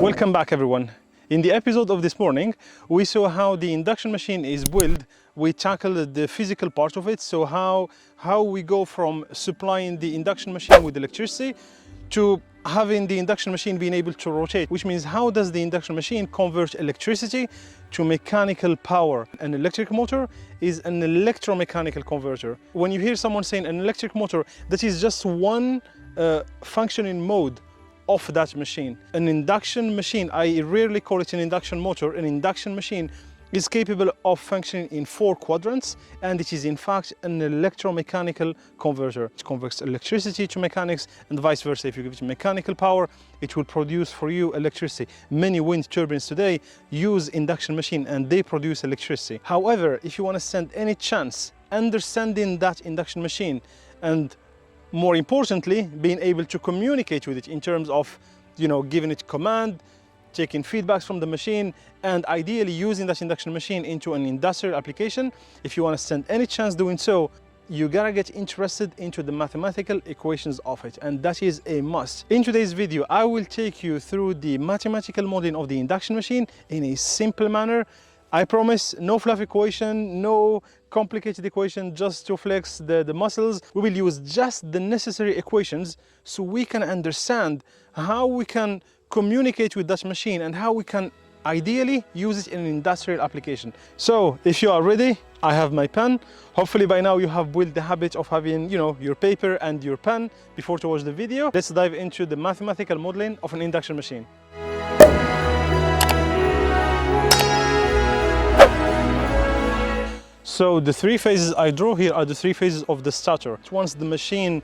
Welcome back everyone. In the episode of this morning, we saw how the induction machine is built. We tackled the physical part of it, so how we go from supplying the induction machine with electricity to having the induction machine being able to rotate, which means how does the induction machine convert electricity to mechanical power. An electric motor is an electromechanical converter. When you hear someone saying an electric motor, that is just one functioning mode of that machine. An induction machine, I rarely call it an induction motor, an induction machine is capable of functioning in 4 quadrants, and it is in fact an electromechanical converter. It converts electricity to mechanics and vice versa. If you give it mechanical power, it will produce for you electricity. Many wind turbines today use induction machine and they produce electricity. However, if you want to stand any chance understanding that induction machine and more importantly, being able to communicate with it in terms of, giving it command, taking feedbacks from the machine, and ideally using that induction machine into an industrial application. If you want to stand any chance doing so, you gotta get interested into the mathematical equations of it, and that is a must. In today's video, I will take you through the mathematical modeling of the induction machine in a simple manner. I promise no fluff equation, no complicated equation just to flex the muscles. We will use just the necessary equations so we can understand how we can communicate with that machine and how we can ideally use it in an industrial application. So if you are ready, I have my pen. Hopefully by now you have built the habit of having, your paper and your pen before to watch the video. Let's dive into the mathematical modeling of an induction machine. So the 3 phases I draw here are the 3 phases of the starter. Once the machine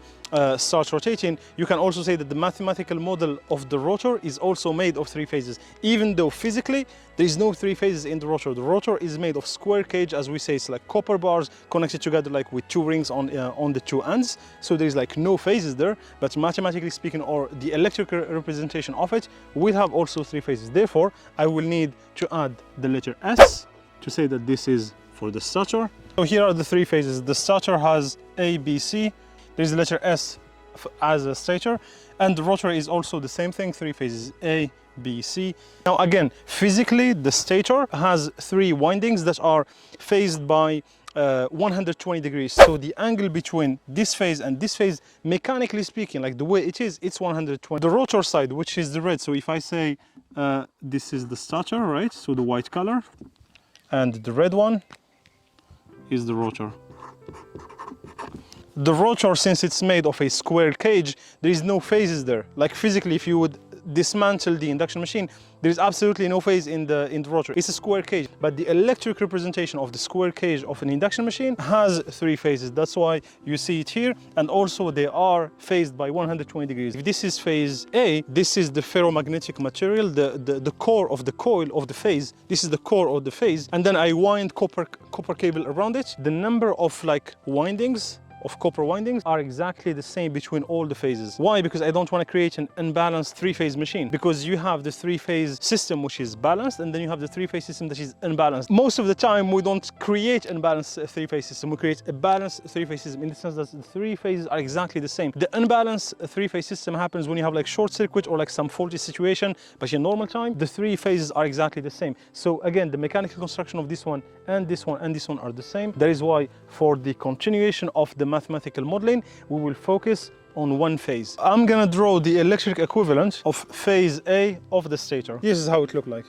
starts rotating, you can also say that the mathematical model of the rotor is also made of 3 phases. Even though physically there is no 3 phases in the rotor. The rotor is made of square cage, as we say. It's like copper bars connected together like with 2 rings on the 2 ends. So there is like no phases there, but mathematically speaking, or the electrical representation of it will have also 3 phases. Therefore, I will need to add the letter S to say that this is for the starter. So here are the 3 phases. The starter has A, B, C. There's the letter S as a stator, and the rotor is also the same thing, 3 phases, A, B, C. Now again, physically the stator has 3 windings that are phased by 120 degrees. So the angle between this phase and this phase, mechanically speaking, like the way it is, it's 120. The rotor side, which is the red, so if I say this is the starter, right? So the white color, and the red one is the rotor. The rotor, since it's made of a square cage, there is no phases there. Like physically, if you would dismantle the induction machine, there is absolutely no phase in the rotor. It's a square cage, but the electric representation of the square cage of an induction machine has 3 phases. That's why you see it here, and also they are phased by 120 degrees. If this is phase A, this is the ferromagnetic material, the core of the coil of the phase. This is the core of the phase, and then I wind copper cable around it. The number of windings of copper windings are exactly the same between all the phases. Why? Because I don't want to create an unbalanced 3-phase machine, because you have the 3-phase system which is balanced, and then you have the 3-phase system that is unbalanced. Most of the time we don't create an unbalanced 3-phase system, we create a balanced 3-phase system in the sense that the 3 phases are exactly the same. The unbalanced 3-phase system happens when you have short circuit or some faulty situation, but in normal time the 3 phases are exactly the same. So again, the mechanical construction of this one and this one and this one are the same. That is why for the continuation of the mathematical modeling, we will focus on 1 phase. I'm gonna draw the electric equivalent of phase A of the stator. This is how it looks like.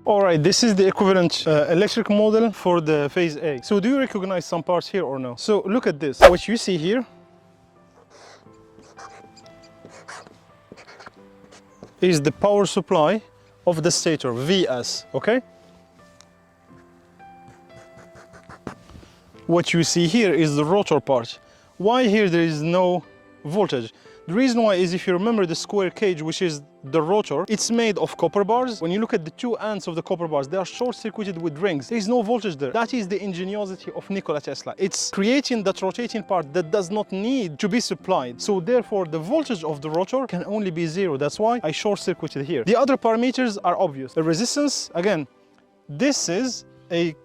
All right, this is the equivalent electric model for the phase A. So do you recognize some parts here or no? So look at this. What you see here is the power supply of the stator, VS, okay? What you see here is the rotor part. Why here there is no voltage? The reason why is, if you remember the square cage, which is the rotor, it's made of copper bars. When you look at the 2 ends of the copper bars, they are short-circuited with rings. There is no voltage there. That is the ingenuity of Nikola Tesla. It's creating that rotating part that does not need to be supplied. So therefore, the voltage of the rotor can only be 0. That's why I short-circuited here. The other parameters are obvious. The resistance, again, this is a,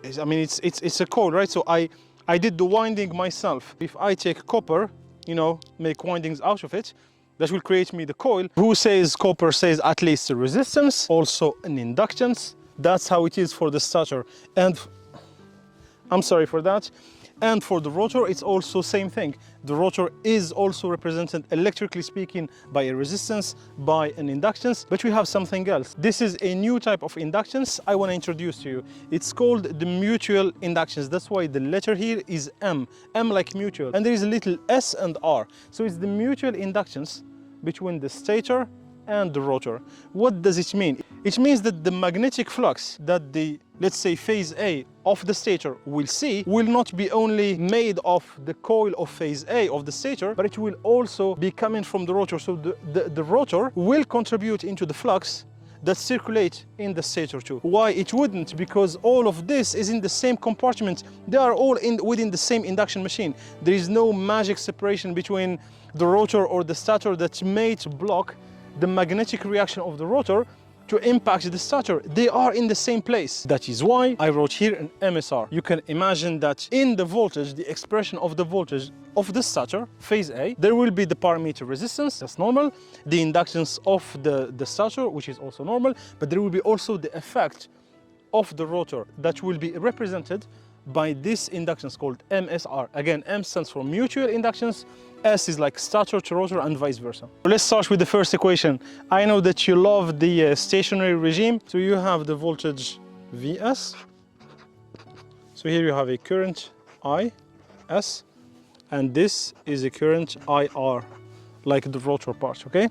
it's a coil, right? So I I did the winding myself. If I take copper, you know, make windings out of it, that will create me the coil. Who says copper says at least a resistance, also an inductance. That's how it is for the stator. And I'm sorry for that. And for the rotor, it's also same thing. The rotor is also represented, electrically speaking, by a resistance, by an inductance, but we have something else. This is a new type of inductance I want to introduce to you. It's called the mutual inductance. That's why the letter here is M like mutual. And there is a little S and R. So it's the mutual inductance between the stator and the rotor. What does it mean? It means that the magnetic flux that the, let's say, phase A of the stator will see will not be only made of the coil of phase A of the stator, but it will also be coming from the rotor. So the rotor will contribute into the flux that circulate in the stator too. Why it wouldn't? Because all of this is in the same compartment. They are all within the same induction machine. There is no magic separation between the rotor or the stator that may block the magnetic reaction of the rotor to impact the stator. They are in the same place. That is why I wrote here an MSR. You can imagine that in the voltage, the expression of the voltage of the stator, phase A, there will be the parameter resistance, that's normal, the inductance of the stator, which is also normal, but there will be also the effect of the rotor that will be represented by this inductance called MSR. Again, M stands for mutual inductance, S is like stator to rotor, and vice versa. Let's start with the first equation. I know that you love the stationary regime. So you have the voltage Vs. So here you have a current IS, and this is a current IR, like the rotor part, okay?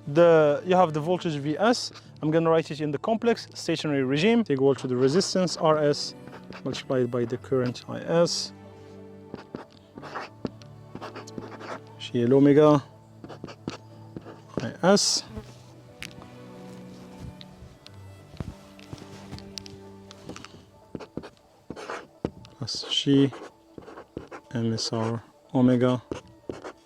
You have the voltage Vs. I'm gonna write it in the complex stationary regime. It's equal to the resistance Rs multiplied by the current IS. Shield omega IS plus G MSR omega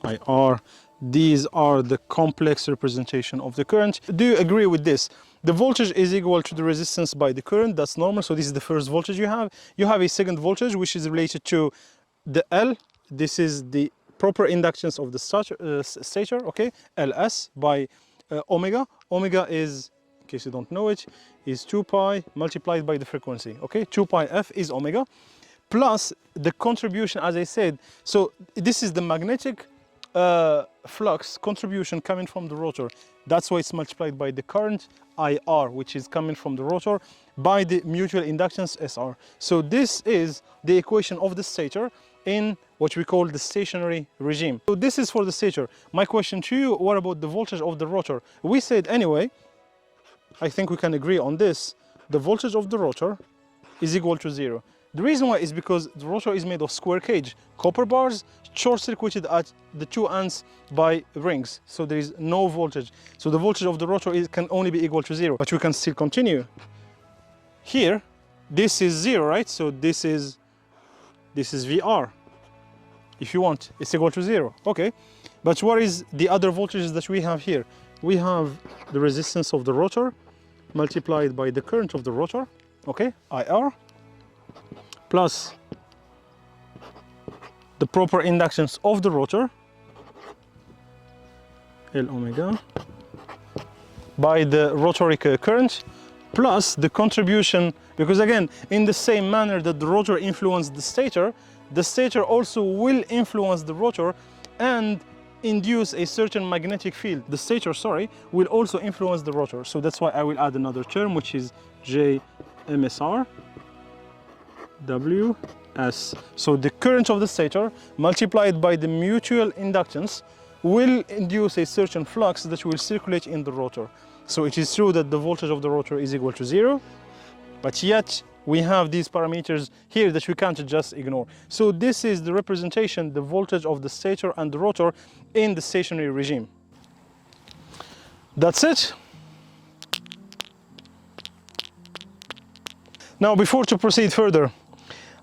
IR. These are the complex representation of the current. Do you agree with this? The voltage is equal to the resistance by the current. That's normal. So this is the first voltage you have. You have a second voltage which is related to the L. This is the proper inductance of the stator, okay? LS by omega. Omega is, in case you don't know it, is 2 pi multiplied by the frequency, okay? 2 pi F is omega, plus the contribution, as I said. So this is the magnetic flux contribution coming from the rotor. That's why it's multiplied by the current IR, which is coming from the rotor, by the mutual inductance SR. So this is the equation of the stator in what we call the stationary regime. So this is for the stator. My question to you, what about the voltage of the rotor? We said anyway, I think we can agree on this, the voltage of the rotor is equal to 0. The reason why is because the rotor is made of square cage, copper bars, short-circuited at the two ends by rings. So there is no voltage. So the voltage of the rotor can only be equal to 0. But we can still continue. Here, this is 0, right? So this is VR. If you want, it's equal to 0. Okay. But what is the other voltages that we have here? We have the resistance of the rotor multiplied by the current of the rotor, okay, IR, plus the proper inductance of the rotor, L omega, by the rotary current, plus the contribution, because again, in the same manner that the rotor influenced the stator also will influence the rotor and induce a certain magnetic field. The stator, sorry, will also influence the rotor. So that's why I will add another term, which is J MSR WS. So the current of the stator multiplied by the mutual inductance will induce a certain flux that will circulate in the rotor. So it is true that the voltage of the rotor is equal to 0, but yet we have these parameters here that we can't just ignore. So this is the representation, the voltage of the stator and the rotor in the stationary regime. That's it. Now, before to proceed further,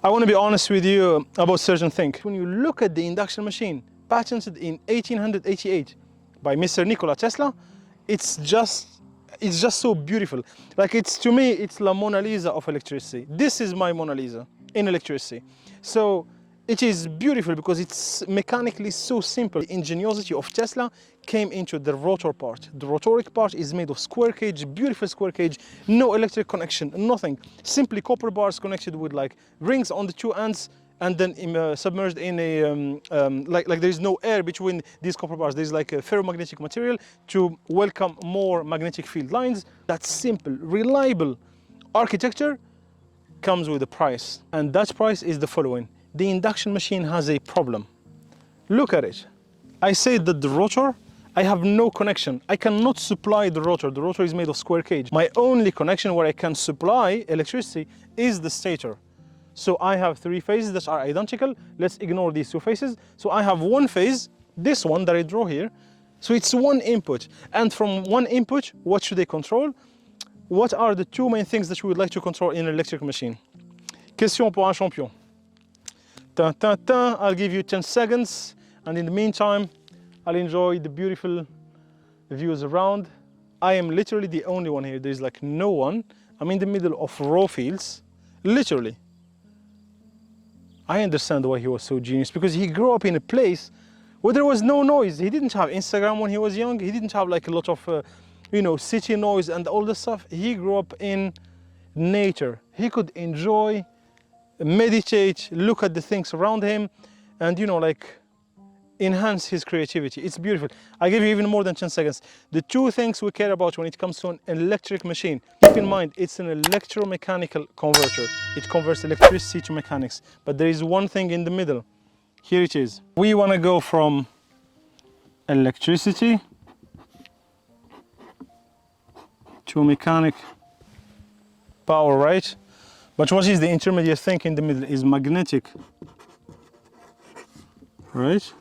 I want to be honest with you about certain things. When you look at the induction machine patented in 1888 by Mr. Nikola Tesla, it's just so beautiful. Like, to me, it's La Mona Lisa of electricity. This is my Mona Lisa in electricity. So It is beautiful because it's mechanically so simple. The ingenuity of Tesla came into the rotor part. The rotoric part is made of square cage, beautiful square cage, no electric connection, nothing. Simply copper bars connected with like rings on the two ends, and then submerged in a like there is no air between these copper bars. There's like a ferromagnetic material to welcome more magnetic field lines. That simple, reliable architecture comes with a price, and that price is the following. The induction machine has a problem. Look at it. I said that the rotor, I have no connection. I cannot supply the rotor. The rotor is made of square cage. My only connection where I can supply electricity is the stator. So I have three phases that are identical. Let's ignore these two phases. So I have one phase, this one that I draw here. So it's one input. And from one input, what should I control? What are the two main things that we would like to control in an electric machine? Question pour un champion. I'll give you 10 seconds, and in the meantime, I'll enjoy the beautiful views around. I am literally the only one here. There's like no one. I'm in the middle of raw fields, literally. I understand why he was so genius, because he grew up in a place where there was no noise. He didn't have Instagram when he was young. He didn't have like a lot of, city noise and all this stuff. He grew up in nature. He could enjoy, meditate, look at the things around him, and enhance his creativity. It's beautiful. I give you even more than 10 seconds. The two things we care about when it comes to an electric machine, keep in mind, it's an electromechanical converter. It converts electricity to mechanics. But there is one thing in the middle. Here it is. We want to go from electricity to mechanic power, right? But what is the intermediate thing in the middle? Is magnetic, right?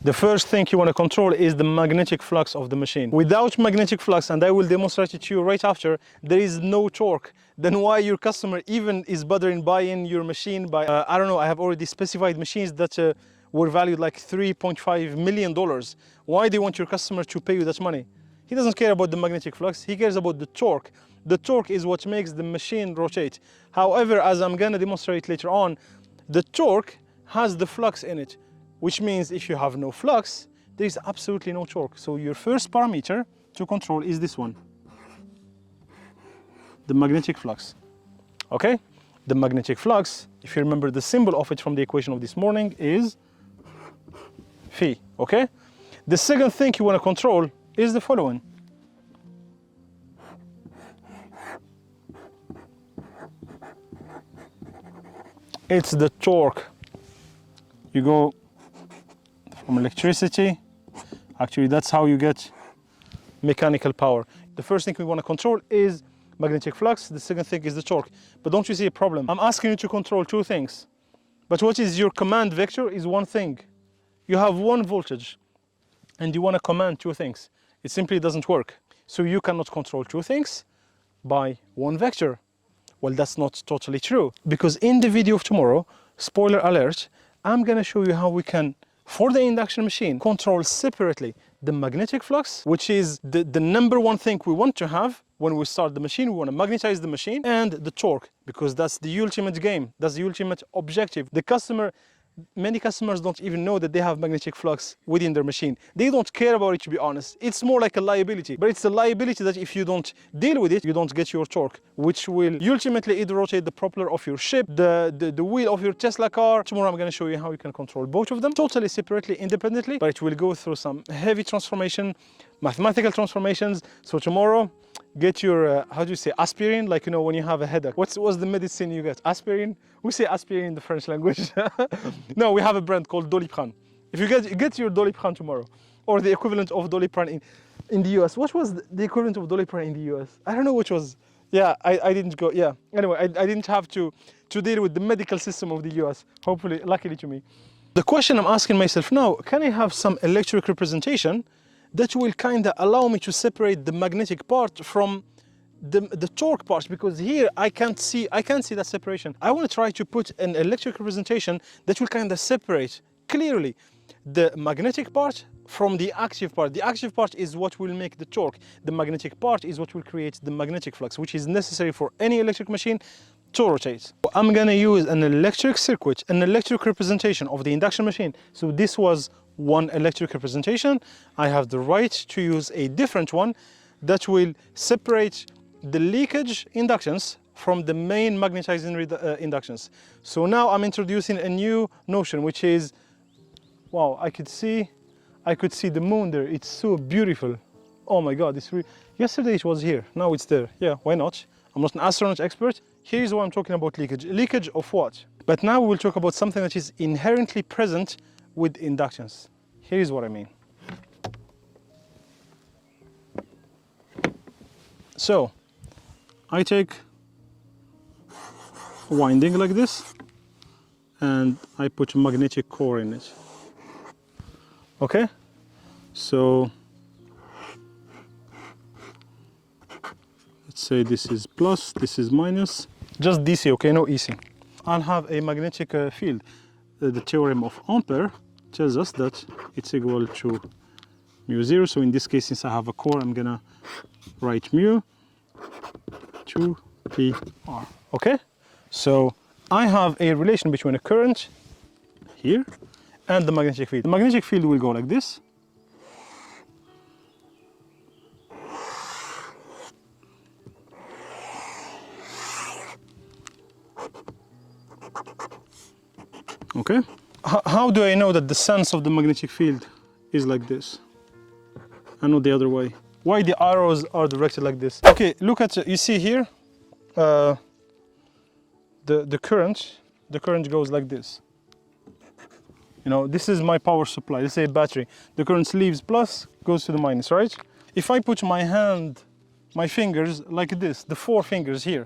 The first thing you want to control is the magnetic flux of the machine. Without magnetic flux, and I will demonstrate it to you right after, there is no torque. Then why your customer even is bothering buying your machine by, I don't know, I have already specified machines that were valued like $3.5 million. Why do you want your customer to pay you that money? He doesn't care about the magnetic flux, he cares about the torque. The torque is what makes the machine rotate. However, as I'm gonna demonstrate later on, the torque has the flux in it, which means if you have no flux, there is absolutely no torque. So your first parameter to control is this one, the magnetic flux. Okay? The magnetic flux, if you remember the symbol of it from the equation of this morning, is phi. Okay? The second thing you want to control is the following. It's the torque. You go from electricity, actually that's how you get mechanical power. The first thing we want to control is magnetic flux, the second thing is the torque. But don't you see a problem? I'm asking you to control two things, but what is your command vector is one thing. You have one voltage and you want to command two things. It simply doesn't work. So you cannot control two things by one vector. Well, that's not totally true, because in the video of tomorrow, spoiler alert, I'm going to show you how we can, for the induction machine, control separately the magnetic flux, which is the number one thing we want to have when we start the machine. We want to magnetize the machine, and the torque, because that's the ultimate game, that's the ultimate objective. Many customers don't even know that they have magnetic flux within their machine. They don't care about it, to be honest. It's more like a liability, but it's a liability that if you don't deal with it, you don't get your torque, which will ultimately either rotate the propeller of your ship, the wheel of your Tesla car. Tomorrow I'm going to show you how you can control both of them totally separately, independently, but it will go through some heavy transformation, mathematical transformations. So tomorrow, get your, how do you say, aspirin, like, when you have a headache. What's the medicine you get? Aspirin? We say aspirin in the French language. No, we have a brand called Doliprane. If you get your Doliprane tomorrow, or the equivalent of Doliprane in the US. What was the equivalent of Doliprane in the US? I don't know which was. Yeah, I didn't go, yeah. Anyway, I didn't have to deal with the medical system of the US, hopefully, luckily to me. The question I'm asking myself now, can I have some electric representation that will kind of allow me to separate the magnetic part from the torque part? Because here I can't see that separation. I want to try to put an electric representation that will kind of separate clearly the magnetic part from the active part. The active part is what will make the torque. The magnetic part is what will create the magnetic flux, which is necessary for any electric machine to rotate. I'm gonna use an electric circuit, an electric representation of the induction machine. So this was one electric representation. I have the right to use a different one that will separate the leakage inductance from the main magnetizing inductance. So now I'm introducing a new notion, which is, wow, I could see the moon there. It's so beautiful. Oh my God, yesterday it was here, now it's there. Yeah, why not? I'm not an astronaut expert. Here's what I'm talking about: leakage. Leakage of what? But now we'll talk about something that is inherently present with inductance. Here's what I mean. So, I take a winding like this, and I put a magnetic core in it. Okay? So, let's say this is plus, this is minus. Just DC, okay, no EC. I'll have a magnetic field. The theorem of Ampere tells us that it's equal to mu 0. So in this case, since I have a core, I'm gonna write mu 2πr. Okay? So I have a relation between a current here and the magnetic field. The magnetic field will go like this. Okay. How do I know that the sense of the magnetic field is like this and not the other way? Why the arrows are directed like this? Okay, look at, you see here, the current goes like this. You know, this is my power supply, let's say a battery. The current leaves plus, goes to the minus, right? If I put my hand, my fingers like this, the 4 fingers here,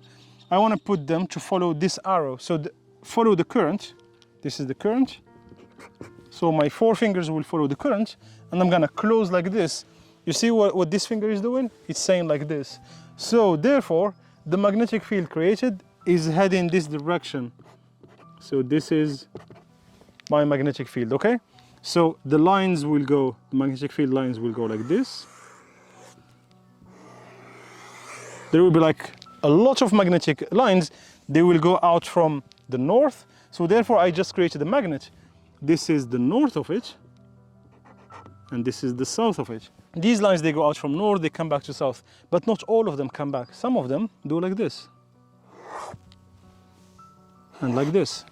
I want to put them to follow this arrow. So follow the current. This is the current. So my 4 fingers will follow the current, and I'm gonna close like this. You see what this finger is doing? It's saying like this. So therefore, the magnetic field created is heading this direction. So this is my magnetic field, okay? So the lines will go, the magnetic field lines will go like this. There will be like a lot of magnetic lines. They will go out from the north. So therefore, I just created a magnet. This is the north of it, and this is the south of it. These lines, they go out from north, they come back to south, but not all of them come back. Some of them do like this, and like this.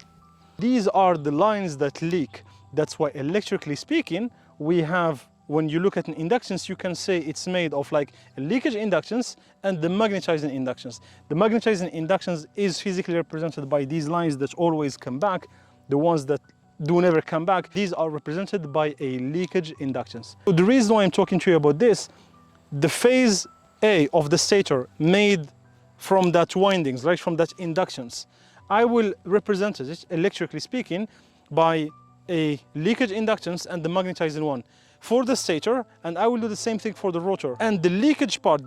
These are the lines that leak. That's why, electrically speaking, we have, when you look at an inductance, you can say it's made of like a leakage inductance and the magnetizing inductance. The magnetizing inductance is physically represented by these lines that always come back. The ones that do never come back, these are represented by a leakage inductance. So the reason why I'm talking to you about this, the phase A of the stator made from that windings, right, from that inductance, I will represent it, electrically speaking, by a leakage inductance and the magnetizing one for the stator, and I will do the same thing for the rotor. And the leakage part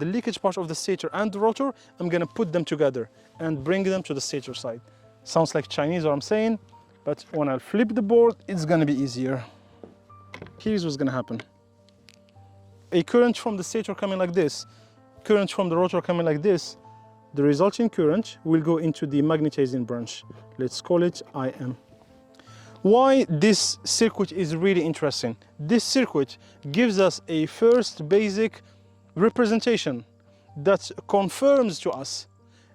of the stator and the rotor, I'm gonna put them together and bring them to the stator side. Sounds like Chinese what I'm saying, but when I flip the board, it's gonna be easier. Here's what's gonna happen. A current from the stator coming like this, current from the rotor coming like this, the resulting current will go into the magnetizing branch. Let's call it IM. Why this circuit is really interesting? This circuit gives us a first basic representation that confirms to us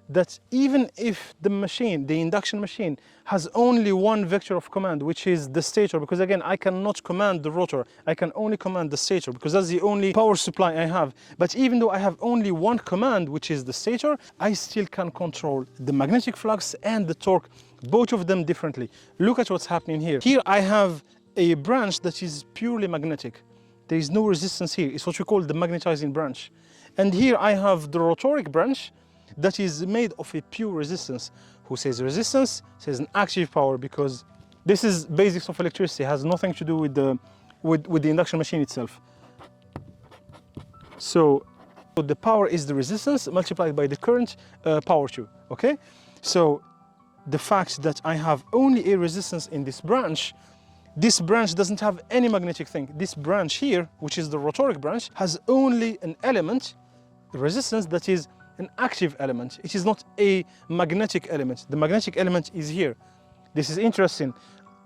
that even if the machine, the induction machine, has only one vector of command, which is the stator, because again, I cannot command the rotor, I can only command the stator, because that's the only power supply I have. But even though I have only one command, which is the stator, I still can control the magnetic flux and the torque, both of them differently. Look at what's happening here. Here I have a branch that is purely magnetic. There is no resistance here. It's what we call the magnetizing branch. And here I have the rotoric branch that is made of a pure resistance. Who says resistance? Says an active power, because this is basics of electricity. It has nothing to do with the induction machine itself. So the power is the resistance multiplied by the current power to, okay? So the fact that I have only a resistance in this branch doesn't have any magnetic thing. This branch here, which is the rotoric branch, has only an element, a resistance that is an active element. It is not a magnetic element. The magnetic element is here. This is interesting.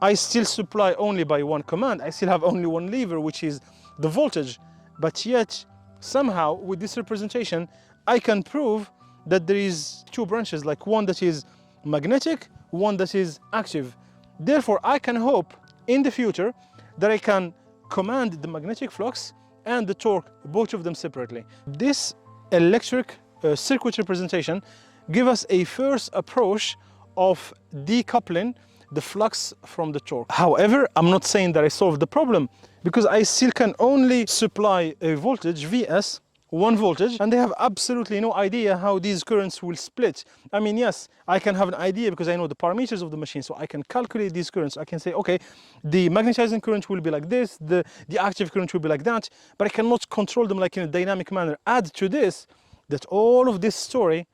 I still supply only by one command. I still have only one lever, which is the voltage. But yet, somehow, with this representation, I can prove that there is two branches, like one that is magnetic, one that is active. Therefore, I can hope in the future that I can command the magnetic flux and the torque, both of them separately. This electric circuit representation gives us a first approach of decoupling the flux from the torque. However, I'm not saying that I solved the problem, because I still can only supply a voltage, Vs, one voltage, and they have absolutely no idea how these currents will split. I mean, yes, I can have an idea because I know the parameters of the machine, so I can calculate these currents. I can say, okay, the magnetizing current will be like this, the active current will be like that, but I cannot control them like in a dynamic manner. Add to this that all of this story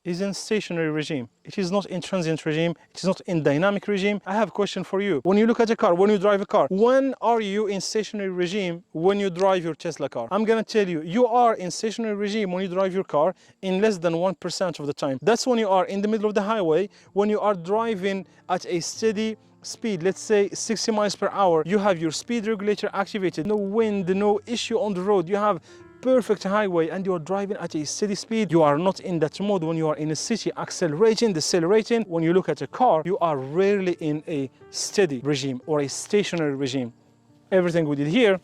is in stationary regime. It is not in transient regime. It is not in dynamic regime. I have a question for you. When you look at a car, when you drive a car, when are you in stationary regime when you drive your Tesla car? I'm gonna tell you, you are in stationary regime when you drive your car in less than 1% of the time. That's when you are in the middle of the highway, when you are driving at a steady speed, let's say 60 miles per hour. You have your speed regulator activated, no wind, no issue on the road. You have perfect highway and you're driving at a steady speed. You are not in that mode when you are in a city accelerating, decelerating. When you look at a car, you are rarely in a steady regime or a stationary regime. Everything we did here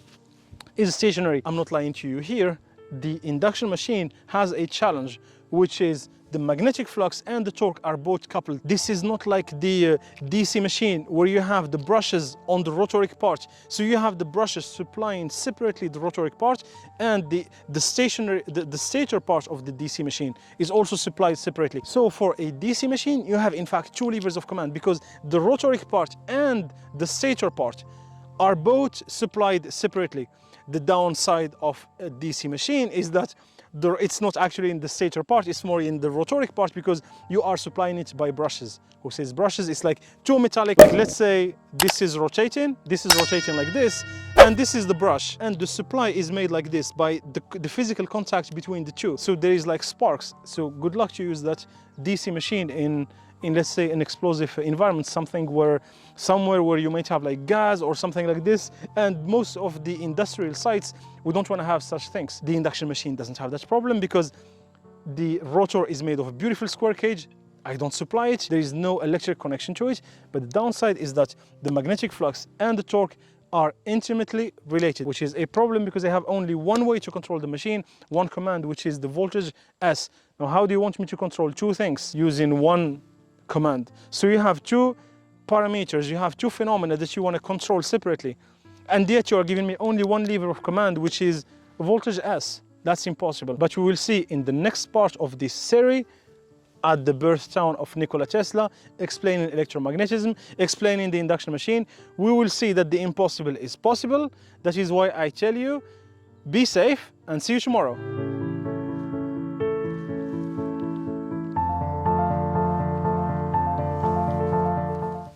is stationary. I'm not lying to you here. The induction machine has a challenge, which is the magnetic flux and the torque are both coupled. This is not like the DC machine where you have the brushes on the rotoric part. So you have the brushes supplying separately the rotoric part, and the stator part of the DC machine is also supplied separately. So for a DC machine, you have in fact two levers of command, because the rotoric part and the stator part are both supplied separately. The downside of a DC machine is that it's not actually in the stator part, it's more in the rotoric part, because you are supplying it by brushes. Who says brushes? It's like two metallic, like let's say this is rotating like this, and this is the brush, and the supply is made like this by the physical contact between the two. So there is like sparks. So good luck to use that DC machine in let's say an explosive environment, somewhere where you might have like gas or something like this. And most of the industrial sites, we don't want to have such things. The induction machine doesn't have that problem because the rotor is made of a beautiful square cage. I don't supply it, there is no electric connection to it, but the downside is that the magnetic flux and the torque are intimately related, which is a problem because I have only one way to control the machine, one command, which is the voltage S. Now, how do you want me to control two things using one command? So you have two parameters, you have two phenomena that you want to control separately, and yet you are giving me only one lever of command, which is voltage S. That's impossible. But we will see in the next part of this series, at the birth town of Nikola Tesla, explaining electromagnetism, explaining the induction machine, we will see that the impossible is possible. That is why I tell you, be safe and see you tomorrow.